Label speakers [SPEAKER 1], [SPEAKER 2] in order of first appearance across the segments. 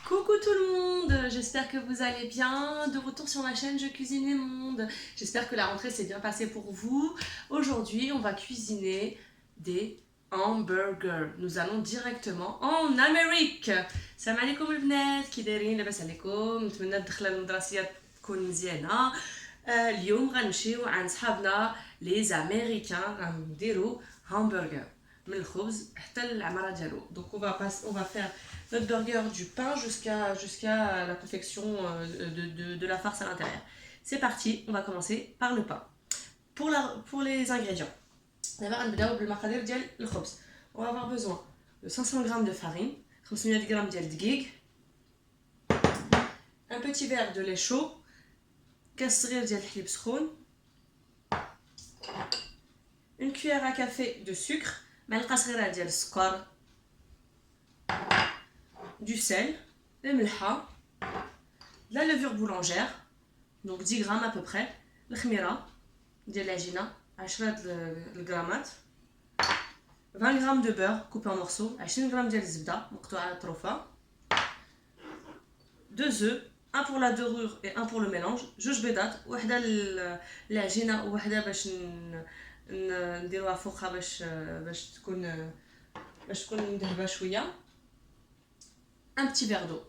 [SPEAKER 1] Coucou tout le monde, j'espère que vous allez bien. De retour sur ma chaîne Je cuisine les mondes. J'espère que la rentrée s'est bien passée pour vous. Aujourd'hui, on va cuisiner des hamburgers. Nous allons directement en Amérique. Salam alaikum البنات كي دايرين لاباس عليكم نتمنى الدخله المدرسيه تكون مزيانه. اليوم غنمشيو عند صحابنا لي امريكان غنديرو همبرجر من الخبز حتى العمره ديالو. Donc on va faire notre burger du pain jusqu'à la confection de la farce à l'intérieur. C'est parti, on va commencer par le pain. Pour les ingrédients, d'abord on va avoir besoin de 500 g de farine, 500 g de دقيق, un petit verre de lait chaud, كاس صغير ديال الحليب سخون, une cuillère à café de sucre, معلقه صغيره ديال السكر, du sel, le ملحة, de la levure boulangère, donc 10 grammes à peu près, الخميرة ديال العجينة 10 الغرامات, 20 grammes de beurre coupé en morceaux, 20 grammes ديال الزبدة مقطوعة أطرافها, 2 œufs, un pour la dorure et un pour le mélange, جوج بيضات, وحدة للعجينة وحدة باش نديروها فوقها باش تكون مدهبة شوية, un petit verre d'eau.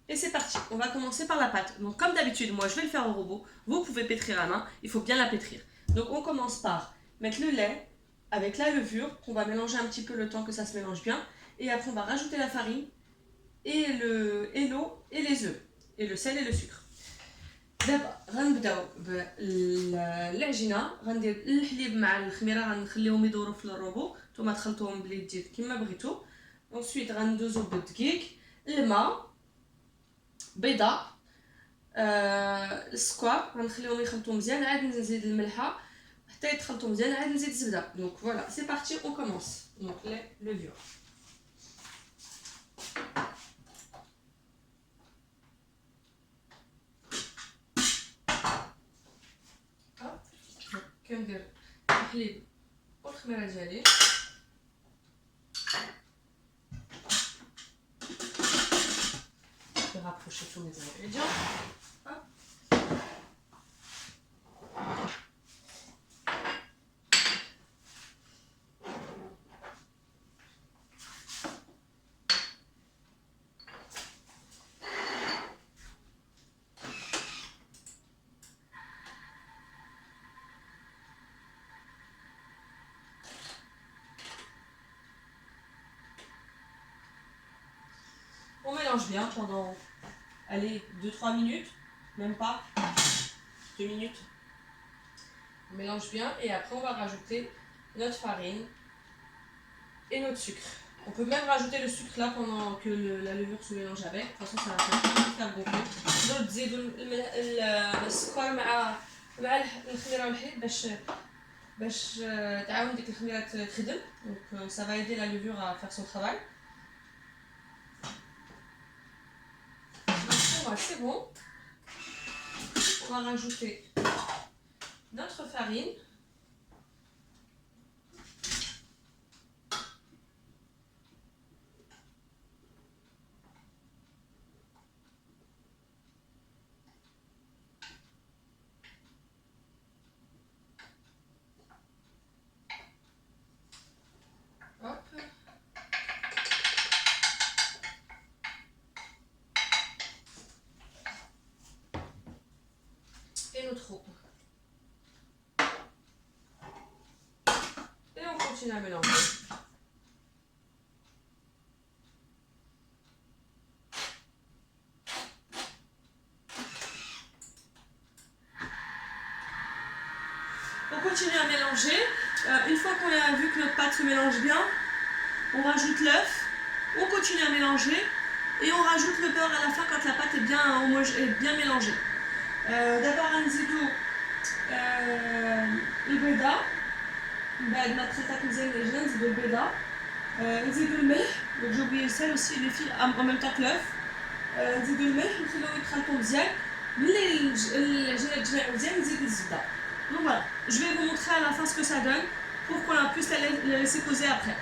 [SPEAKER 1] Et c'est parti, on va commencer par la pâte. Donc comme d'habitude, moi je vais le faire au robot, vous pouvez pétrir à main, il faut bien la pétrir. Donc on commence par mettre le lait avec la levure, qu'on va mélanger un petit peu le temps que ça se mélange bien, et après on va rajouter la farine, et l'eau, et les œufs, et le sel et le sucre. دابا غنبداو بالعجينه, غندير الحليب مع الخميره غنخليهم يدوروا في الروبو, نتوما تخلطوهم باليدين كما بغيتو. ensuite غندوزو بالدقيق, الماء, بيضه, السكر غنخليهم يخلطوا مزيان, عاد نزيد الملحه حتى يتخلطوا مزيان, عاد نزيد الزبده. donc voilà, c'est parti, on commence. donc les levures. كندير الحليب والخميره ديالي, je vais rapprocher tous mes ingrédients. Hop. On mélange bien pendant, allez, 2-3 minutes, même pas, 2 minutes. On mélange bien et après on va rajouter notre farine et notre sucre. On peut même rajouter le sucre là pendant que la levure se mélange avec, de toute façon ça va faire gonfler. Donc تزيدوا السكر مع الخميره والحليب باش تعاون ديك الخميره تخدم. Donc ça va aider la levure à faire son travail. C'est bon, on va rajouter notre farine, hop. Notre eau. Et on continue à mélanger. On continue à mélanger. Une fois qu'on a vu que notre pâte se mélange bien, on rajoute l'œuf, on continue à mélanger et on rajoute le beurre à la fin quand la pâte est bien mélangée. d'abord غنزيدو البيضه, من بعد ما تخلطات مزيان العجينه نزيدو البيضه, نزيدو الملح, donc j'ai oublié le sel aussi les filles en même temps que l'œuf, نزيدو الملح نخليوهم يتخلطوا مزيان, ملي العجينه تجمع مزيان نزيد الزبده. donc voilà, je vais vous montrer à la fin ce que ça donne pour qu'on puisse la laisser poser après.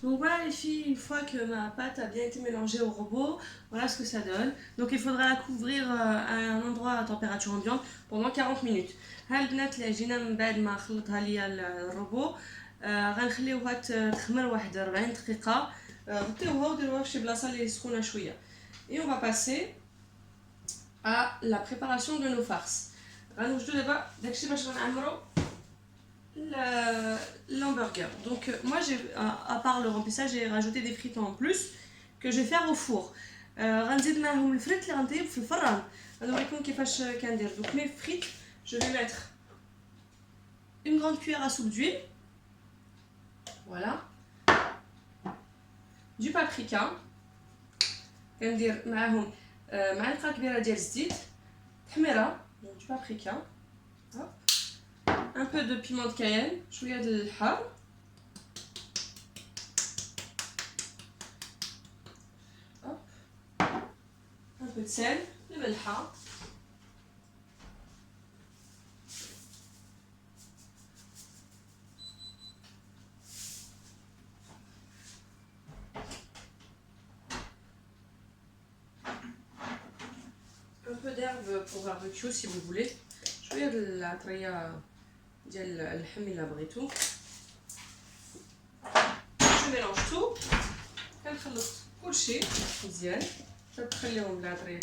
[SPEAKER 1] Donc voilà les filles, une fois que ma pâte a bien été mélangée au robot, voilà ce que ça donne. Donc il faudra la couvrir à un endroit à température ambiante pendant 40 minutes. ها البنات اللي جينا من بعد ما خلطها ليا الروبو غنخليوها تخمر واحد 40 دقيقة. غطيوها وديروها في شي بلاصة اللي سخونة شوية. Et on va passer à la préparation de nos farces. غنوجدو دابا داكشي باش غنعمرو l'hamburger. Donc moi j'ai à part le remplissage, j'ai rajouté des frites en plus que je vais faire au four. غنزيد معاهم الفريت اللي غنطيب في الفران. غنوريكم كيفاش كندير. Donc mes frites, je vais mettre une grande cuillère à soupe d'huile. Voilà. Du paprika. كندير معاهم معلقه كبيره ديال الزيت. تحميره. Donc du paprika. Hop. Un peu de piment de Cayenne, شوية د الحار. Hop. Un peu de sel, الملحة. Un peu d'herbe pour barbecue si vous voulez. شوية د العطرية ديال اللحم الا بغيتو. Je mélange tout. كنخلط كلشي مزيان حتى تخليهم العطرية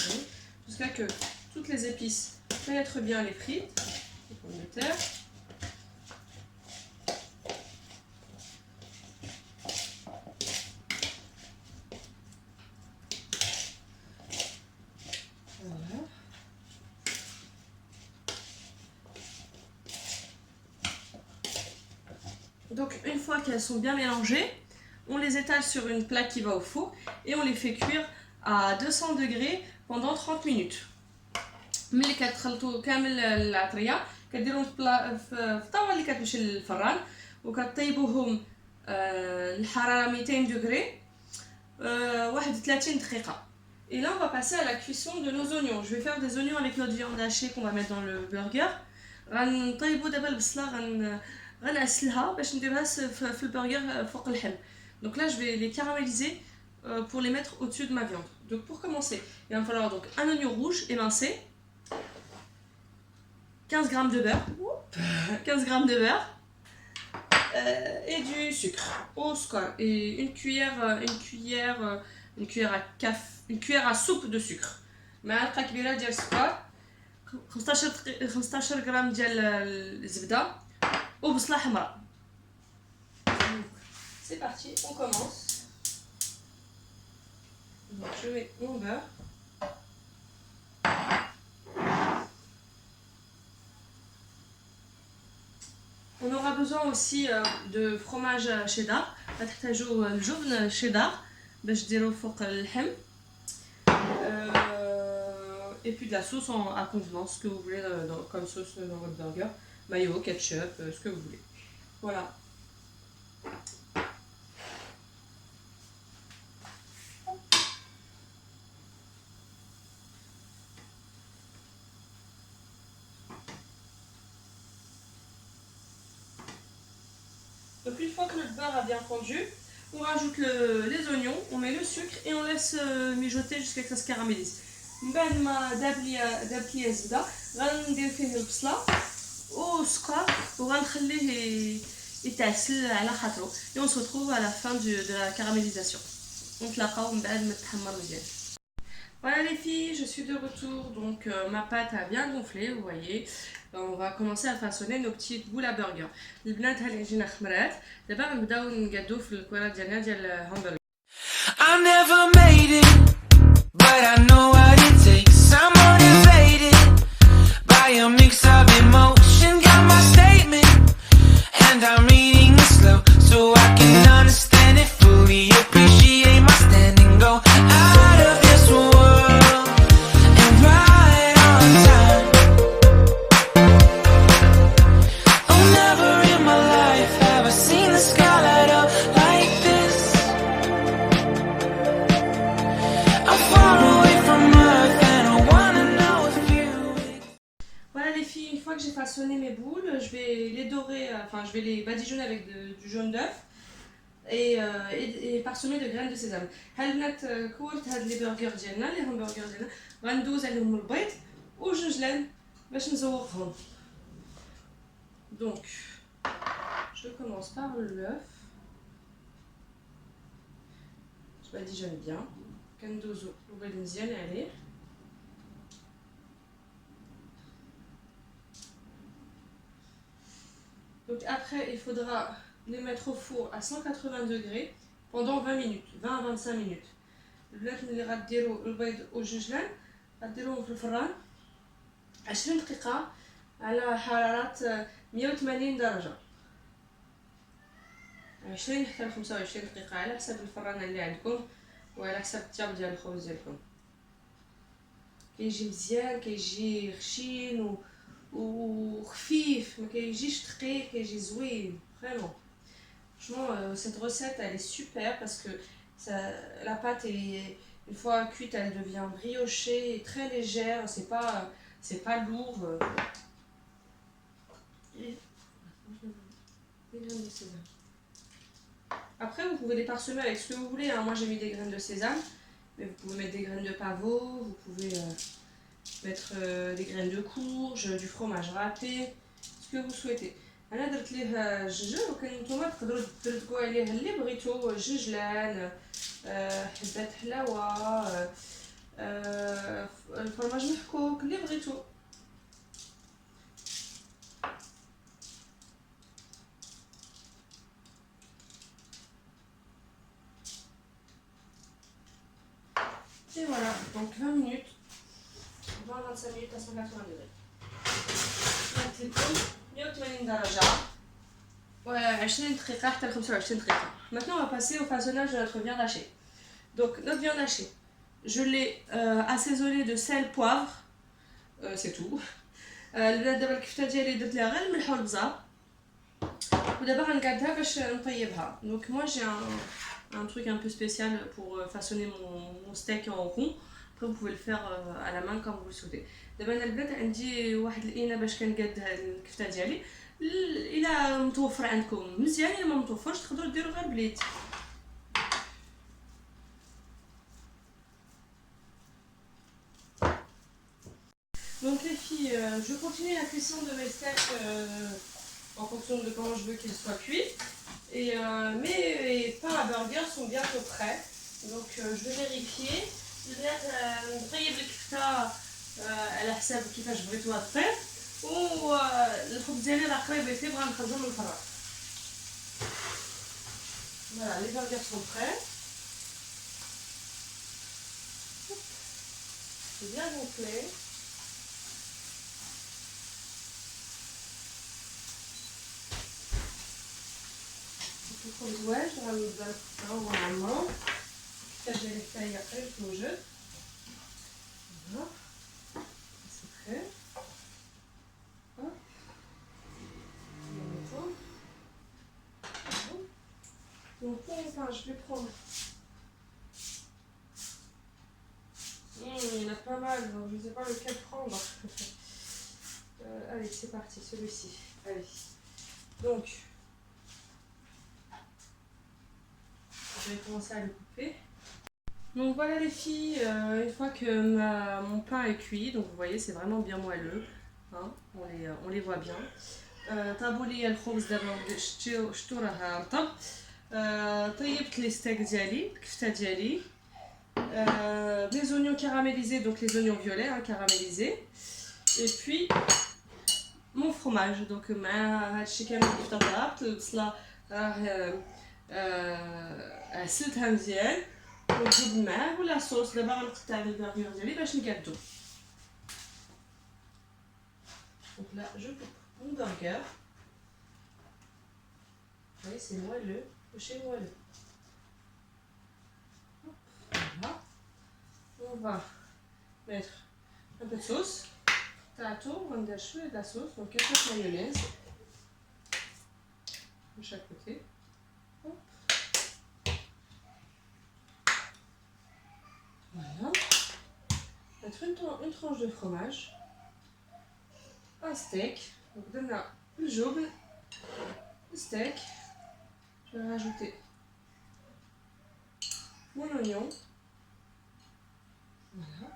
[SPEAKER 1] jusqu'à que toutes les épices pénètrent bien les frites, les pommes de terre. Voilà. Donc une fois qu'elles sont bien mélangées, on les étale sur une plaque qui va au four et on les fait cuire à 200 degrés pendant 30 minutes. ملي كتخلطوا كامل العطريه كديروهم في الطاوله اللي كتمشي للفران وكطيبوهم الحراره 200 degrés 31 دقيقه. Et là on va passer à la cuisson de nos oignons. Je vais faire des oignons avec notre viande hachée qu'on va mettre dans le burger. غنطيبوا دابا البصله غنعسلها باش نديرها في البرجر فوق اللحم. Donc là je vais les caraméliser pour les mettre au-dessus de ma viande. Donc pour commencer, il va me falloir donc un oignon rouge émincé, 15 g de beurre, 15 g de beurre et du sucre au score et une cuillère à soupe de sucre. معلقه كبيره ديال السكر 15 غرام ديال الزبده وبصله حمراء. C'est parti, on commence. Donc je mets mon beurre. On aura besoin aussi de fromage cheddar. غتحتاجوا الجبن cheddar باش ديروه فوق اللحم. Et puis de la sauce à convenance, ce que vous voulez comme sauce dans votre burger. Mayo, ketchup, ce que vous voulez. Voilà. Donc une fois que notre beurre a bien fondu, on rajoute les oignons, on met le sucre et on laisse mijoter jusqu'à ce que ça se caramélise. من بعد ما داب لي الزبده غندير فيه البصله والسكر وغنخليه يتعسل على خاطرو. Et on se retrouve à la fin de la caramélisation. ونتلاقاو من بعد ما تحمر مزيان. Voilà les filles, je suis de retour. Donc ma pâte a bien gonflé, vous voyez. On va commencer à façonner nos petites boules à burger. البنات هاني جينا خمرات. دابا غنبداو نقادو في الكويرات ديالنا ديال الهامبرغر. I never made it, but I know what it takes. I'm motivated by a mix of emotion. Got my statement, and I'm reading it slow so I can understand it fully. Appreciate my standing, go out of this world and right on time. Oh, never in my life have I seen the sky light up like this. I'm far away from Earth and I wanna know if you. Voilà les filles, une fois que j'ai façonné mes boules, je vais les dorer, enfin je vais les badigeonner avec du jaune d'œuf. et parsemé de graines de sésame. هالبنات كورت هاد لي برجر ديالنا لي همبرجر ديالنا غندوز عليهم البيض وجنجلان باش نزوقهم. Donc je commence par l'œuf. Je badigeonne bien. كندوزو البيض مزيان عليه. Donc après il faudra les mettre au four à 180 degrés pendant 20 minutes, 20 à 25 minutes. البنات ملي غديروا البيض والجنجلان غديروهم في الفران 20 دقيقة على حرارة 180 درجة، 20 حتى ل 25 دقيقة على حسب الفران اللي عندكم وعلى حسب الطياب ديال الخبز ديالكم. كيجي مزيان، كيجي خشين وخفيف، ما كيجيش ثقيل، كيجي زوين فريمون. Franchement, cette recette elle est super parce que la pâte est, une fois cuite, elle devient briochée et très légère, c'est pas lourd. Et des graines de sésame. Après, vous pouvez les parsemer avec ce que vous voulez, hein. Moi j'ai mis des graines de sésame, mais vous pouvez mettre des graines de pavot, vous pouvez mettre des graines de courge, du fromage râpé, ce que vous souhaitez. انا درت ليه الجنجل وكان نتوما تقدروا تردقوا عليه اللي بغيتو، جنجلان، حبات حلاوه، الفرماج محكوك اللي بغيتو. Et voilà, donc 20 minutes, 20-25 minutes à 180 degrés. 180 درجة و20 دقيقة حتى ل 25 دقيقة. Maintenant on va passer au façonnage de notre viande hachée. Donc notre viande hachée, je l'ai assaisonnée de sel, poivre, c'est tout. البنات دابا الكفتة ديالي درت ليها غير الملح والبزار ودابا غنقادها باش نطيبها. Donc moi j'ai un truc un peu spécial pour façonner mon steak en rond. Après vous pouvez le faire à la main comme vous le souhaitez. دابا انا البنات عندي واحد الاناء باش كنقاد هاد الكفته ديالي. الا متوفر عندكم مزيان، الا ما متوفرش تقدروا ديروا غير بليت. Donc les filles, je continue la cuisson de mes steaks en fonction de comment je veux qu'ils soient cuits. Et mes pains à burger sont bientôt prêts, donc je vais vérifier. نطيب الكفته على حساب كيفاش بغيتوها تطيب، والخبز ديالي راه قريب يطيب غنخرجو من الفران. Voilà, les burgers sont prêts. C'est bien gonflé. الخبز واجد غنبدا هو عمرو كيفاش داير حتى هي قريب توجد. Voilà, c'est prêt. Hop. Donc pour le pain, je vais prendre. Il y en a pas mal, donc je ne sais pas lequel prendre. Allez, c'est parti, celui-ci. Allez. Donc, je vais commencer à le couper. Donc voilà les filles, une fois que mon pain est cuit, donc vous voyez c'est vraiment bien moelleux, hein, on les voit bien. طابوا لي الخبز دابا شتو راه رطب. طيبت لي ستيك ديالي، الكفته ديالي، des oignons caramélisés, donc les oignons violets hein, caramélisés, et puis mon fromage. Donc مع هادشي كامل الكفته طابت، البصله راه عسلتها مزيان ونجيب معاه ولا صوص. دابا غنقطع البرغر ديالي باش نقادو. Donc là je coupe mon burger. Vous voyez c'est moelleux, chez moelleux. Voilà. On va mettre un peu de sauce. Tato, on va mettre de la sauce, donc un peu de mayonnaise de chaque côté. Hop. Voilà. Mettre une tranche de fromage, un steak. Donc on a le jaune, le steak. Je vais rajouter mon oignon. Voilà.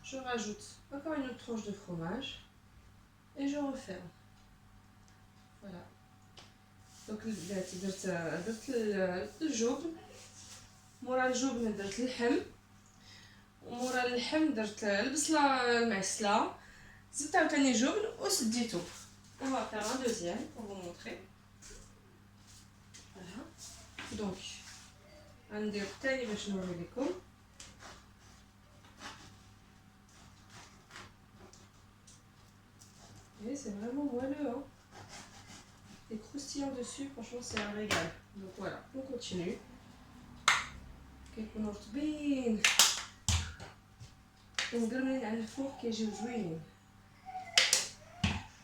[SPEAKER 1] Je rajoute encore une autre tranche de fromage et je referme. Voilà. Donc درت الجبن، مورا الجبن درت اللحم، ومورا اللحم درت البصله المعسله، زدت عاوتاني جبن وسديتو. On va faire un deuxième pour vous montrer. Voilà. Donc غندير الثاني باش نوري لكم. Et c'est vraiment moelleux, hein. Et croustillant dessus, franchement c'est un régal. Donc voilà, on continue. كيكونوا رطبين ومقرملين على الفوق كيجيو زوينين.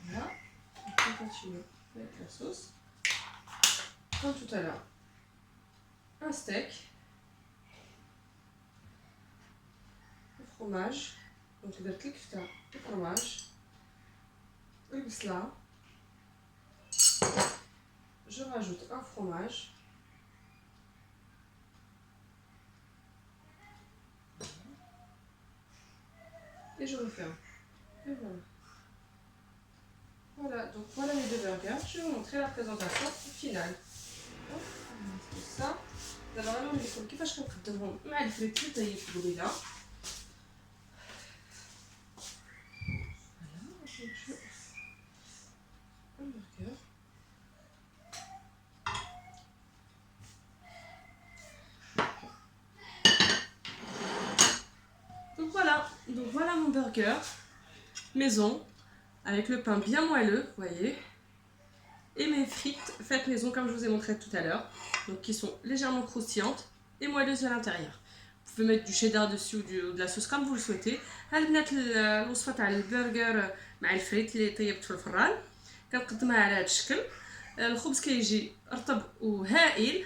[SPEAKER 1] Voilà, on continue avec la sauce. Comme tout à l'heure, un steak, le fromage, donc درت الكفتة الفرماج البصلة. Je rajoute un fromage. Et je referme. Et voilà. Voilà, donc voilà les deux burgers. Je vais vous montrer la présentation finale. Tout ça. دابا غنوري لكم كيفاش كنقدمهم مع الفريت اللي طيبت قبيله. Voilà, un burger. Donc voilà mon burger maison avec le pain bien moelleux, vous voyez, et mes frites faites maison comme je vous ai montré tout à l'heure, donc qui sont légèrement croustillantes et moelleuses à l'intérieur. Vous pouvez mettre du cheddar dessus ou de la sauce comme vous le souhaitez. هاد البنات الوصفه تاع البرجر مع الفريت اللي طيبت في الفران كنقدمها على هذا الشكل. الخبز كيجي رطب وهائل،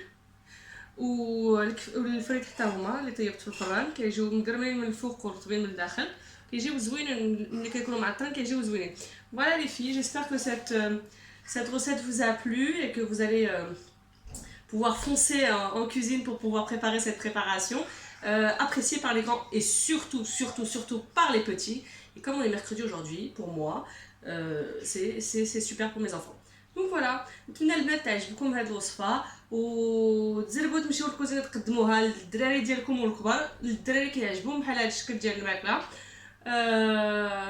[SPEAKER 1] والفريت حتى هما اللي طيبت في الفران كيجيو مقرملين من الفوق ورطبين من الداخل، كيجيو زوينين ملي كيكونوا معطرين كيجيو زوينين. Voilà les filles, j'espère que cette recette vous a plu et que vous allez pouvoir foncer en cuisine pour pouvoir préparer cette préparation, appréciée par les grands et surtout par les petits. Et comme on est mercredi aujourd'hui, pour moi, c'est super pour mes enfants. Donc voilà, نتمنى البنات تعجبكم هذه الوصفه وتجربوا تمشيو للكوزينه تقدموها للدراري ديالكم والكبار. للدراري كيعجبهم بحال هذا الشكل ديال الماكله.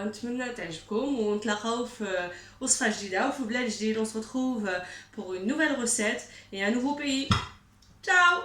[SPEAKER 1] نتمنى تعجبكم ونتلاقاو في وصفه جديده وفي بلاد جديد. On se retrouve pour une nouvelle recette et un nouveau pays. Ciao.